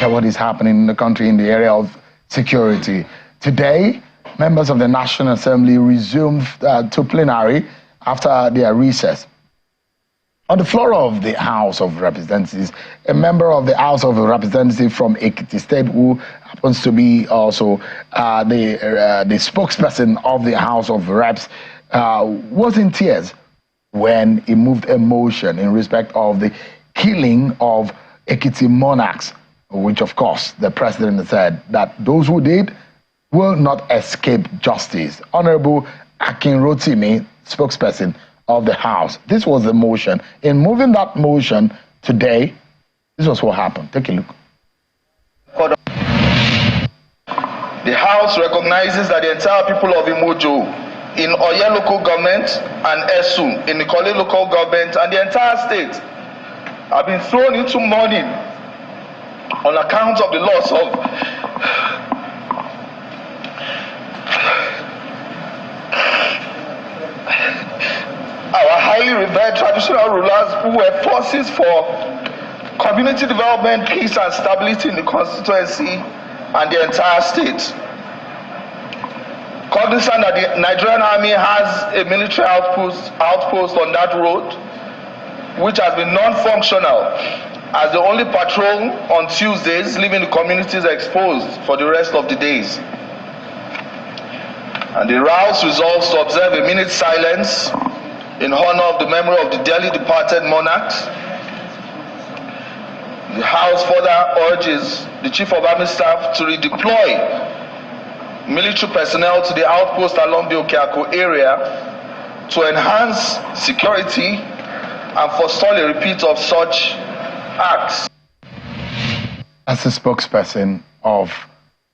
look at what is happening in the country in the area of security. Today, members of the National Assembly resumed to plenary after their recess. On the floor of the House of Representatives, a member of the House of Representatives from Ekiti State, who happens to be also the spokesperson of the House of Reps, was in tears when he moved a motion in respect of the killing of Ekiti monarchs, which of course the president said that those who did will not escape justice. Honorable Akin Rotimi, spokesperson of the House. This was the motion. In moving that motion today, this was what happened. Take a look. The House recognizes that the entire people of Imojo in Oye local government and Esu in the Ikole local government and the entire state have been thrown into mourning on account of the loss of our highly revered traditional rulers who were forces for community development, peace and stability in the constituency and the entire state. Cognizant that the Nigerian army has a military outpost on that road, which has been non-functional as the only patrol on Tuesdays, leaving the communities exposed for the rest of the days. And the House resolves to observe a minute's silence in honor of the memory of the dearly departed monarchs. The House further urges the Chief of Army Staff to redeploy military personnel to the outpost along the Okeako area to enhance security and forestall a repeat of such acts. As a spokesperson of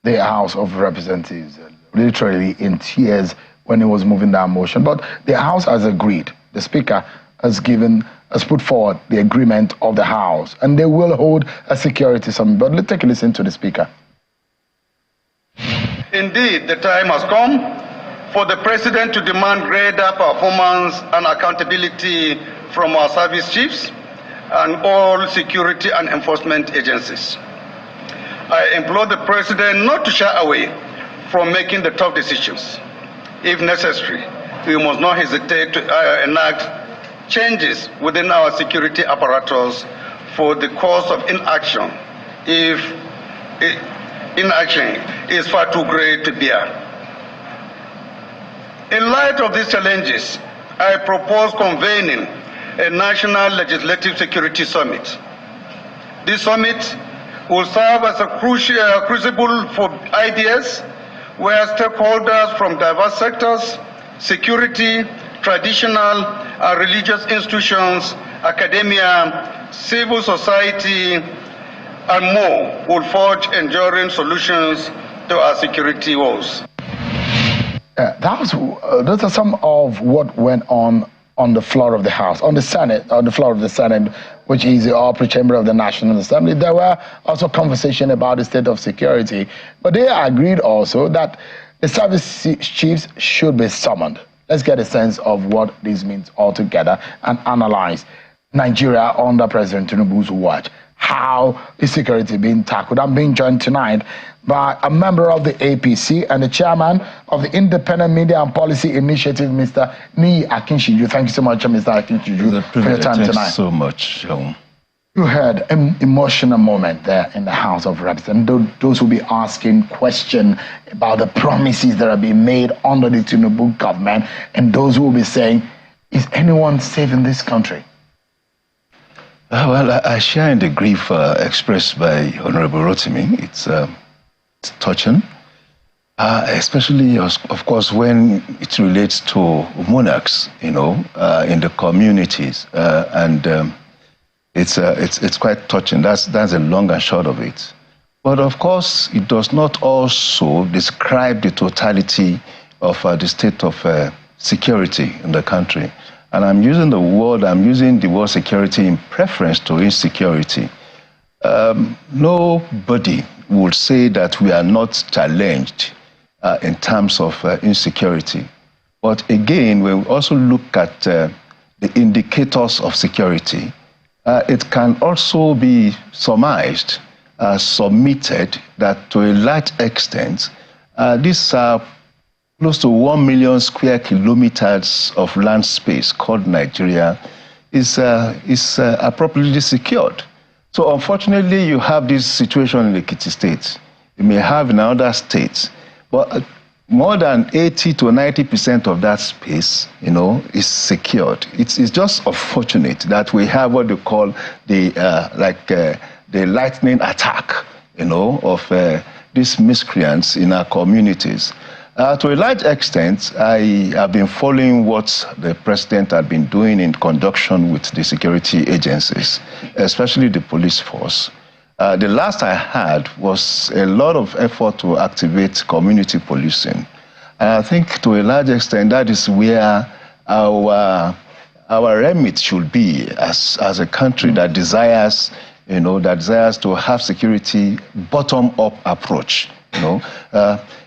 the House of Representatives, literally in tears when he was moving that motion, but the House has agreed. The Speaker has put forward the agreement of the House, and they will hold a security summit. But let's take a listen to the Speaker. Indeed, the time has come for the President to demand greater performance and accountability from our service chiefs and all security and enforcement agencies. I implore the President not to shy away from making the tough decisions. If necessary, we must not hesitate to enact changes within our security apparatus for the cause of inaction if inaction is far too great to bear. In light of these challenges, I propose convening a National Legislative Security Summit. This summit will serve as a crucible for ideas where stakeholders from diverse sectors, security, traditional and religious institutions, academia, civil society, and more will forge enduring solutions to our security woes. Those are some of what went on the floor of the House, on the floor of the Senate, which is the upper chamber of the National Assembly. There were also conversations about the state of security, but they agreed also that the service chiefs should be summoned. Let's get a sense of what this means altogether and analyze Nigeria under President Tinubu's watch. How is security being tackled? I'm being joined tonight by a member of the APC and the chairman of the Independent Media and Policy Initiative, Mr. Niyi Akinshiju. Thank you so much, Mr. Akinshiju, for your time tonight. Thanks so much. You heard an emotional moment there in the House of Representatives. Those will be asking questions about the promises that are being made under the Tinubu government, and those who will be saying, is anyone safe in this country? Well, I share in the grief expressed by Honorable Rotimi. It's touching, especially, of course, when it relates to monarchs, in the communities, and it's quite touching. That's the long and short of it. But of course, it does not also describe the totality of the state of security in the country. And I'm using the word security in preference to insecurity. Nobody would say that we are not challenged in terms of insecurity. But again, when we also look at the indicators of security, it can also be surmised submitted that to a large extent, these are close to 1 million square kilometers of land space called Nigeria is appropriately secured. So unfortunately, you have this situation in the Ekiti state. You may have in other states, but more than 80 to 90% of that space, is secured. It's just unfortunate that we have what they call the lightning attack, of these miscreants in our communities. To a large extent, I have been following what the president had been doing in conjunction with the security agencies, especially the police force. The last I had was a lot of effort to activate community policing. And I think to a large extent, that is where our remit should be as a country that desires, to have security bottom-up approach.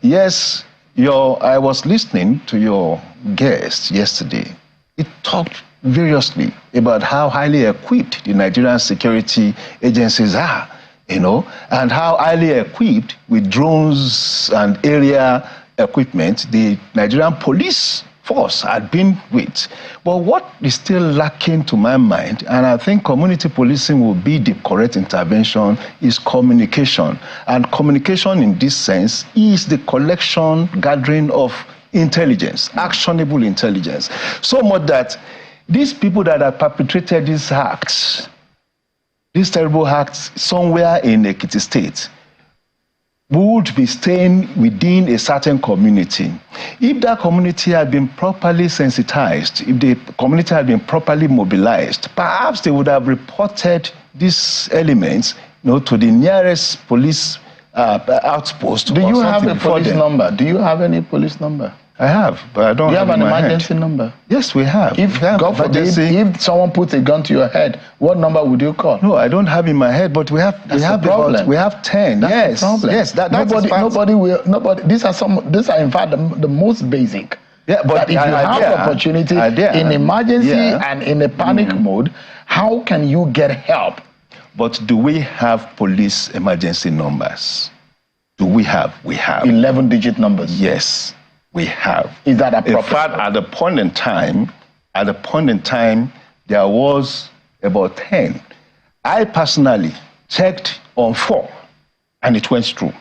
Yes, I was listening to your guest yesterday. It talked variously about how highly equipped the Nigerian security agencies are, and how highly equipped with drones and area equipment the Nigerian police force had been with. But what is still lacking to my mind, and I think community policing will be the correct intervention, is communication. And communication in this sense is the collection, gathering of intelligence, actionable intelligence. So much that these people that have perpetrated these acts, these terrible acts somewhere in Ekiti state, would be staying within a certain community. If that community had been properly sensitized, if the community had been properly mobilized, perhaps they would have reported these elements to the nearest police outpost. Do you have a police number? Do you have any police number? I have, but I don't have an emergency number? Yes, we have. If, God forbid, if someone puts a gun to your head, what number would you call? No, I don't have in my head, but we have 10. That's the problem. Yes, nobody. These are in fact the most basic. Yeah, but if you have the opportunity in emergency and in a panic mode, how can you get help? But do we have police emergency numbers? Do we have? We have 11-digit numbers. Yes. We have. Is that appropriate? In fact, at the point in time, there was about 10. I personally checked on 4, and it went through.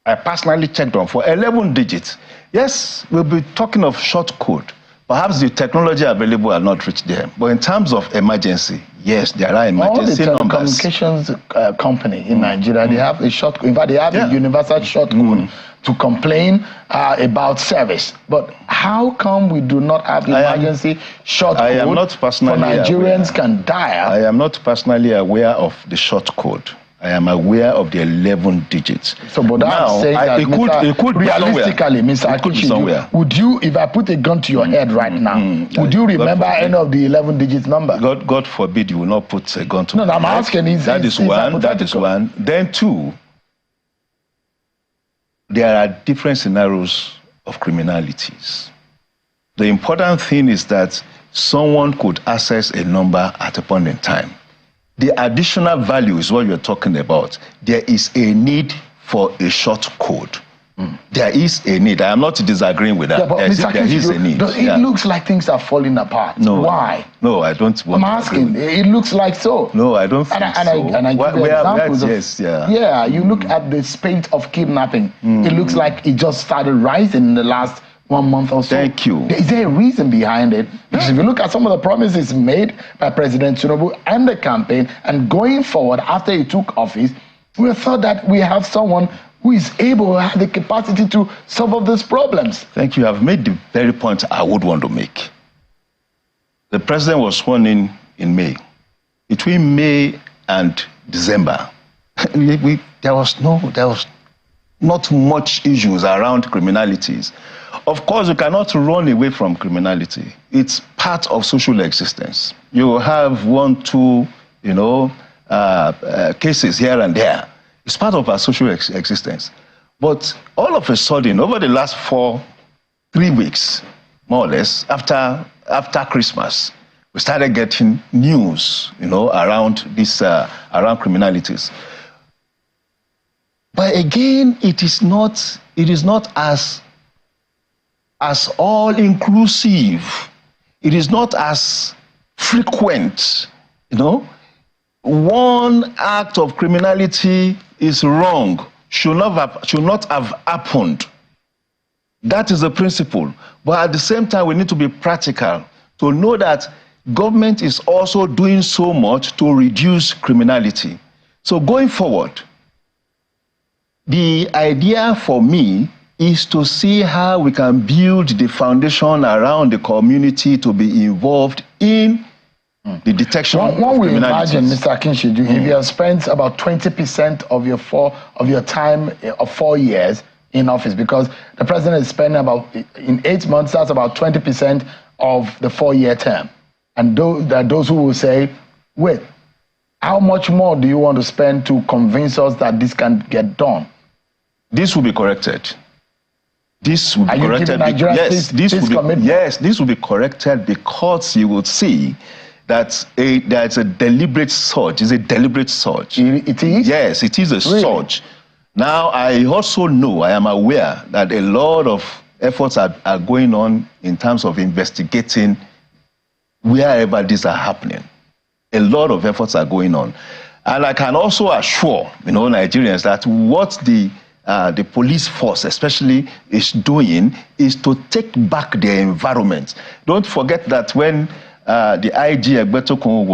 I personally checked on 4, 11 digits. Yes, we'll be talking of short code. Perhaps the technology available are not reached there. But in terms of emergency, yes, there are emergency numbers. All the telecommunications company in Nigeria, they have a short code. In fact, they have a universal short code to complain about service. But how come we do not have emergency short code? I am not personally for Nigerians can dial. I am not personally aware of the short code. I am aware of the 11 digits. So, but now, saying that it could realistically, Mr. Akichi, would you, if I put a gun to your head right now, would you remember any of the 11 digits number? God forbid you will not put a gun to my head. No, I'm asking. That is one. That is one. Then 2, there are different scenarios of criminalities. The important thing is that someone could access a number at a point in time. The additional value is what you're talking about. There is a need for a short code. There is a need. I am not disagreeing with that. Yeah, but there is a need. It looks like things are falling apart. No. Why? No, I don't want I'm asking. It looks like so. No, I don't think so. And I give you examples of... Yeah, you look at the spate of kidnapping. It looks like it just started rising in the last 1 month or so. Thank you. Is there a reason behind it? Because if you look at some of the promises made by President Tinubu and the campaign, and going forward after he took office, we thought that we have someone who is able to have the capacity to solve these problems. Thank you. I've made the very point I would want to make. The president was sworn in May. Between May and December, there was not much issues around criminalities. Of course, you cannot run away from criminality. It's part of social existence. You have 1, 2, cases here and there. It's part of our social existence. But all of a sudden, over the last 3 weeks, more or less, after Christmas, we started getting news, around this, around criminalities. But again, it is not as all inclusive. It is not as frequent, you know. One act of criminality is wrong, should not have happened. That is the principle. But at the same time, we need to be practical to know that government is also doing so much to reduce criminality. So going forward, the idea for me is to see how we can build the foundation around the community to be involved in the detection of criminality. One will imagine, Mr. Akinshiju, if you have spent about 20% of your time of 4 years in office, because the president is spending about, in 8 months, that's about 20% of the 4-year term. And there are those who will say, wait, how much more do you want to spend to convince us that this can get done? This will be corrected. This will be corrected. Yes, this will be corrected because you will see that there's a deliberate surge. It's a deliberate surge. It is? Yes, it is a surge. Now, I also know, I am aware that a lot of efforts are going on in terms of investigating wherever these are happening. A lot of efforts are going on. And I can also assure, Nigerians that what the police force especially is doing is to take back their environment. Don't forget that when the IG Egbetokun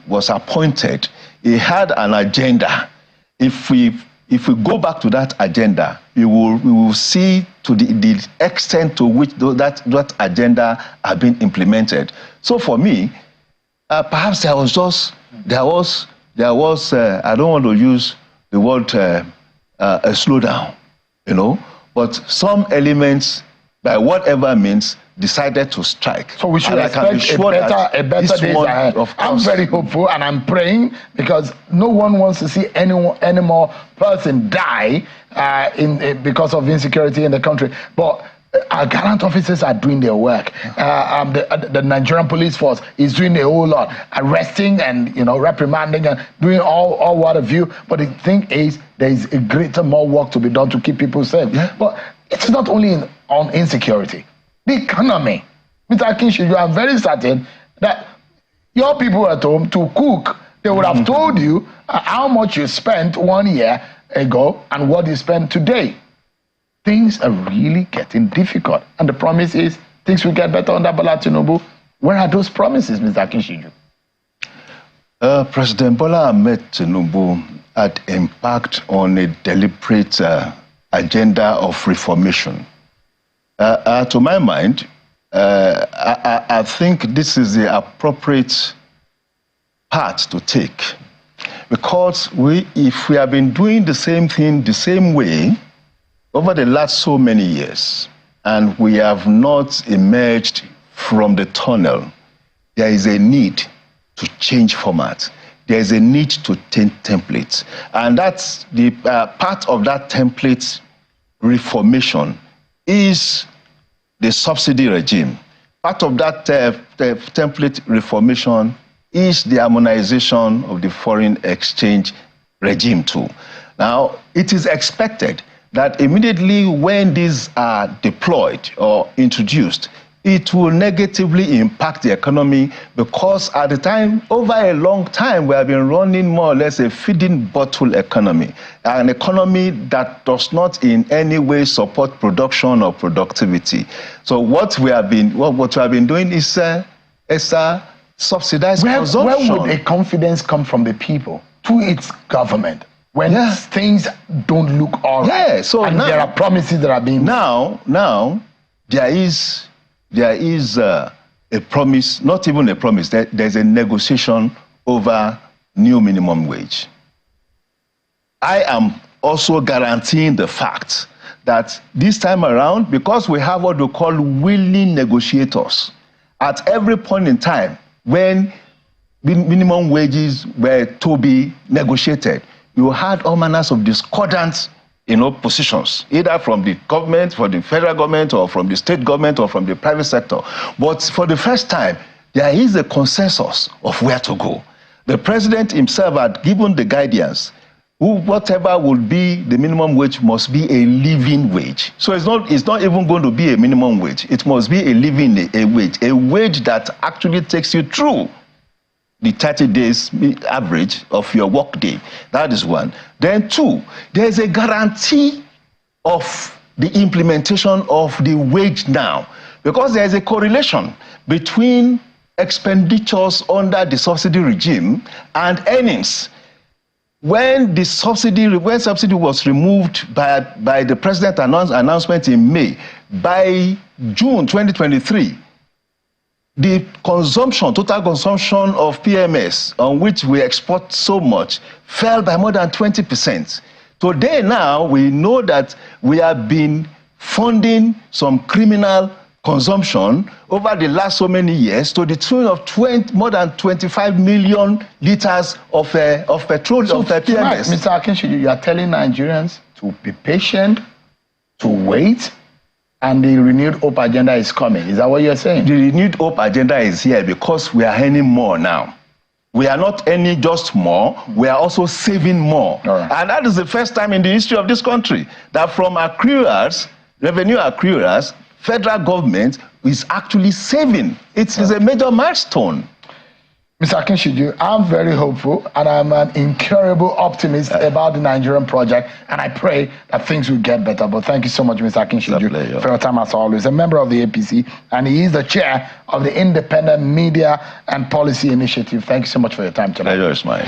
was appointed, he had an agenda. If we go back to that agenda, we will see to the extent to which that agenda has been implemented. So for me, perhaps there was I don't want to use the word a slowdown, but some elements, by whatever means, decided to strike. So we should expect a better days ahead. I'm very hopeful and I'm praying, because no one wants to see any more person die because of insecurity in the country. But our gallant officers are doing their work. The Nigerian police force is doing a whole lot, arresting and reprimanding and doing all what have you. But the thing is, there is a greater, more work to be done to keep people safe. Yeah. But it's not only on insecurity. The economy. Mr. Akinshiju, I'm very certain that your people at home to cook, they would have told you how much you spent 1 year ago and what you spend today. Things are really getting difficult. And the promise is things will get better under Bola Tinubu. Where are those promises, Mr. Akinshiju? President Bola Ahmed Tinubu had embarked on a deliberate agenda of reformation. To my mind, I think this is the appropriate path to take, because if we have been doing the same thing the same way over the last so many years, and we have not emerged from the tunnel, there is a need to change format. There is a need to change templates. And that's the part of that template reformation is the subsidy regime. Part of that template reformation is the harmonization of the foreign exchange regime too. Now, it is expected that immediately when these are deployed or introduced, it will negatively impact the economy, because at the time, over a long time, we have been running more or less a feeding bottle economy, an economy that does not in any way support production or productivity. So what we have been doing is subsidized consumption. Where would a confidence come from the people to its government when things don't look all right? Yeah, so and now, there are promises that are being now there is a promise, not even a promise, there's a negotiation over new minimum wage. I am also guaranteeing the fact that this time around, because we have what we call willing negotiators, at every point in time when minimum wages were to be negotiated, you had all manners of discordant positions, either from the government, from the federal government, or from the state government, or from the private sector. But for the first time, there is a consensus of where to go. The president himself had given the guidance whatever would be the minimum wage must be a living wage. So it's not even going to be a minimum wage. It must be a living a wage that actually takes you through the 30 days average of your work day. That is one. Then two, there's a guarantee of the implementation of the wage now, because there's a correlation between expenditures under the subsidy regime and earnings. When subsidy was removed by the president announcement in May, by June 2023, the total consumption of PMS, on which we export so much, fell by more than 20%. Today now, we know that we have been funding some criminal consumption over the last so many years to the tune of more than 25 million liters of petrol, so of PMS. Mr. Akinshiju, you are telling Nigerians to be patient, to wait, and the renewed hope agenda is coming. Is that what you're saying? The renewed hope agenda is here because we are earning more now. We are not earning just more, we are also saving more. Right. And that is the first time in the history of this country that from accruers, revenue accruers, federal government is actually saving. It is a major milestone. Mr. Akinshiju, I'm very hopeful and I'm an incurable optimist about the Nigerian project, and I pray that things will get better. But thank you so much, Mr. Akinshiju, for your time as always. A member of the APC, and he is the chair of the Independent Media and Policy Initiative. Thank you so much for your time tonight. Pleasure is mine.